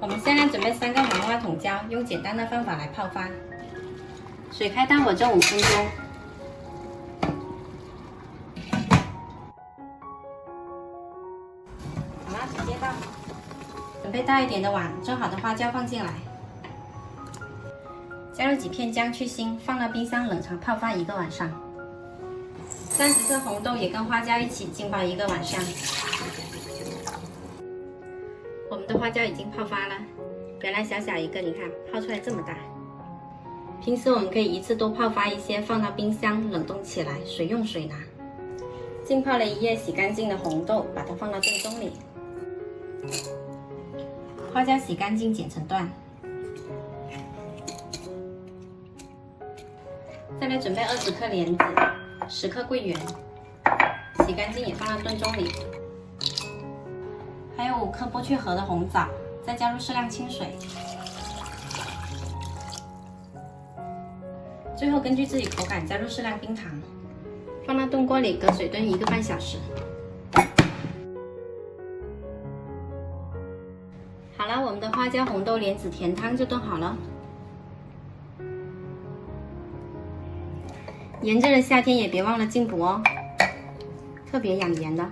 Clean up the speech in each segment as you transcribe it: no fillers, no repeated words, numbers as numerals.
我们现在准备3个黄花筒胶，用简单的方法来泡发。水开大火蒸5分钟。好了，直接倒。准备大一点的碗，蒸好的花椒放进来，加入几片姜去腥，放到冰箱冷藏泡发1个晚上。30克红豆也跟花椒一起浸泡1个晚上。我们的花椒已经泡发了，原来小小一个，你看泡出来这么大。平时我们可以一次多泡发一些，放到冰箱冷冻起来，水用水拿。浸泡了1夜洗干净的红豆，把它放到炖盅里。花椒洗干净剪成段。再来准备20克莲子，10克桂圆，洗干净也放到炖盅里。还有5克剥去核的红枣，再加入适量清水。最后根据自己口感加入适量冰糖，放到炖锅里隔水炖1个半小时。好了，我们的花椒红豆莲子甜汤就炖好了。炎热的夏天也别忘了进补哦，特别养颜的。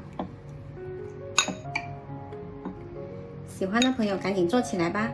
喜欢的朋友赶紧做起来吧！